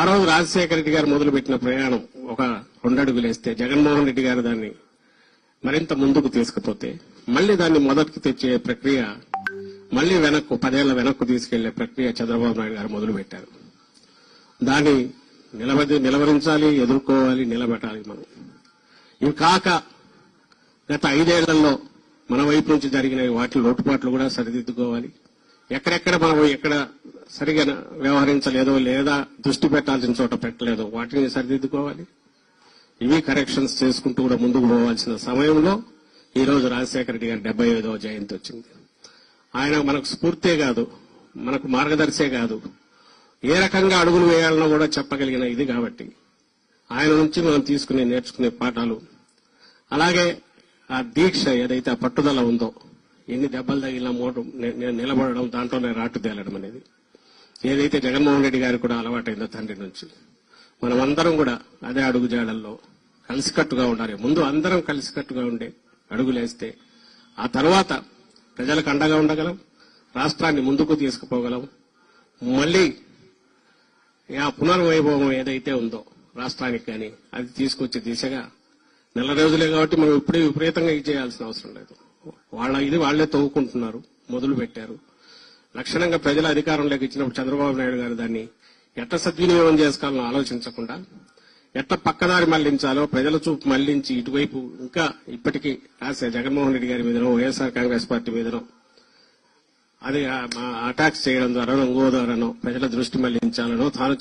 ఆ రోజు రాజశేఖర రెడ్డి గారు మొదలుపెట్టిన ప్రయాణం ఒక 2 అడుగులు వేస్తే జగన్మోహన్ రెడ్డి గారు దాన్ని మరింత ముందుకు తీసుకుపోతే మళ్లీ దాన్ని మొదటికి తెచ్చే ప్రక్రియ మళ్లీ 10 ఏళ్ల వెనక్కు తీసుకెళ్లే ప్రక్రియ చంద్రబాబు నాయుడు గారు మొదలుపెట్టారు. దాన్ని నిలవరించాలి, ఎదుర్కోవాలి, నిలబెట్టాలి మనం. ఇవి కాక గత 5 ఏళ్లలో మన వైపు నుంచి జరిగిన వాటి లోటుపాట్లు కూడా సరిదిద్దుకోవాలి. ఎక్కడెక్కడ మనం ఎక్కడ సరిగా వ్యవహరించలేదో లేదా దృష్టి పెట్టాల్సిన చోట పెట్టలేదో వాటిని సరిదిద్దుకోవాలి. ఇవి కరెక్షన్స్ చేసుకుంటూ కూడా ముందుకు పోవాల్సిన సమయంలో ఈ రోజు రాజశేఖర రెడ్డి గారి 75వ జయంతి వచ్చింది. ఆయన మనకు స్ఫూర్తే కాదు, మనకు మార్గదర్శే కాదు, ఏ రకంగా అడుగులు వేయాలనో కూడా చెప్పగలిగిన ఇది కాబట్టి ఆయన నుంచి మనం నేర్చుకునే పాఠాలు, అలాగే ఆ దీక్ష ఏదైతే ఆ పట్టుదల ఉందో, ఎన్ని దెబ్బలు తగిలిన నిలబడడం, దాంట్లోనే రాటు తేలడం అనేది ఏదైతే జగన్మోహన్ రెడ్డి గారికి కూడా అలవాటైందో తండ్రి నుంచి, మనమందరం కూడా అదే అడుగుజాడల్లో కలిసికట్టుగా ఉండాలి. ముందు అందరం కలిసికట్టుగా ఉండే అడుగులేస్తే ఆ తర్వాత ప్రజలకు అండగా ఉండగలం, రాష్ట్రాన్ని ముందుకు తీసుకుపోగలం. మళ్లీ ఆ పునర్వైభవం ఏదైతే ఉందో రాష్ట్రానికి కానీ అది తీసుకొచ్చే దిశగా 4 రోజులే కాబట్టి మనం ఇప్పుడే విపరీతంగా ఇది చేయాల్సిన అవసరం లేదు. వాళ్లే తవ్వుకుంటున్నారు, మొదలు పెట్టారు. లక్షణంగా ప్రజల అధికారంలోకి ఇచ్చినప్పుడు చంద్రబాబు నాయుడు గారు దాన్ని ఎట్ట సద్వినియోగం చేసుకోవాలని ఆలోచించకుండా ఎట్ట పక్కదారి మళ్లించాలో ప్రజల చూపు మళ్లించి ఇటువైపు ఇంకా ఇప్పటికీ జగన్మోహన్ రెడ్డి గారి మీదనో వైఎస్ఆర్ కాంగ్రెస్ పార్టీ మీదనో అది అటాక్స్ చేయడం ద్వారానో ఇంకో ద్వారానో ప్రజల దృష్టి మళ్లించాలనో తాను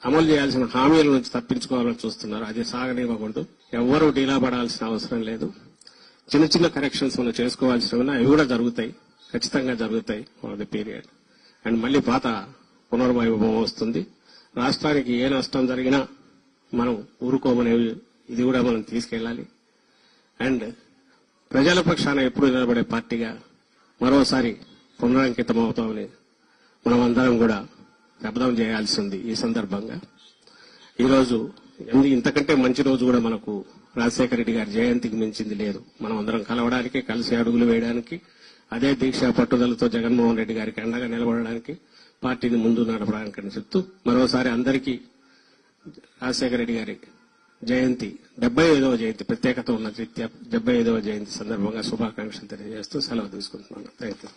అమలు చేయాల్సిన హామీల నుంచి తప్పించుకోవాలని చూస్తున్నారు. అది సాగనివ్వకూడదు. ఎవ్వరూ డీలా పడాల్సిన అవసరం లేదు. చిన్న చిన్న కరెక్షన్స్ మనం చేసుకోవాల్సినవి అవి కూడా జరుగుతాయి, ఖచ్చితంగా జరుగుతాయి ఫర్ ది పీరియడ్. అండ్ మళ్లీ పాత పునర్వైభవం వస్తుంది. రాష్ట్రానికి ఏ నష్టం జరిగినా మనం ఊరుకోమనేవి ఇది కూడా మనం తీసుకెళ్లాలి. అండ్ ప్రజల పక్షాన ఎప్పుడు నిలబడే పార్టీగా మరోసారి పునరంకితం అవుతామని మనమందరం కూడా శపథం చేయాల్సి ఉంది. ఈ సందర్భంగా ఈరోజు ఇంతకంటే మంచి రోజు కూడా మనకు రాజశేఖర రెడ్డి గారి జయంతికి మించింది లేదు. మనం అందరం కలవడానికి, కలిసి అడుగులు వేయడానికి, అదే దీక్ష పట్టుదలతో జగన్మోహన్ రెడ్డి గారికి అండగా నిలబడడానికి, పార్టీని ముందు నడపడానికి అని చెప్తూ మరోసారి అందరికీ రాజశేఖర రెడ్డి గారి జయంతి 75వ జయంతి ప్రత్యేకత ఉన్న రీత్యా 75వ జయంతి సందర్భంగా శుభాకాంక్షలు తెలియజేస్తూ సెలవు తీసుకుంటున్నాను. Thank you.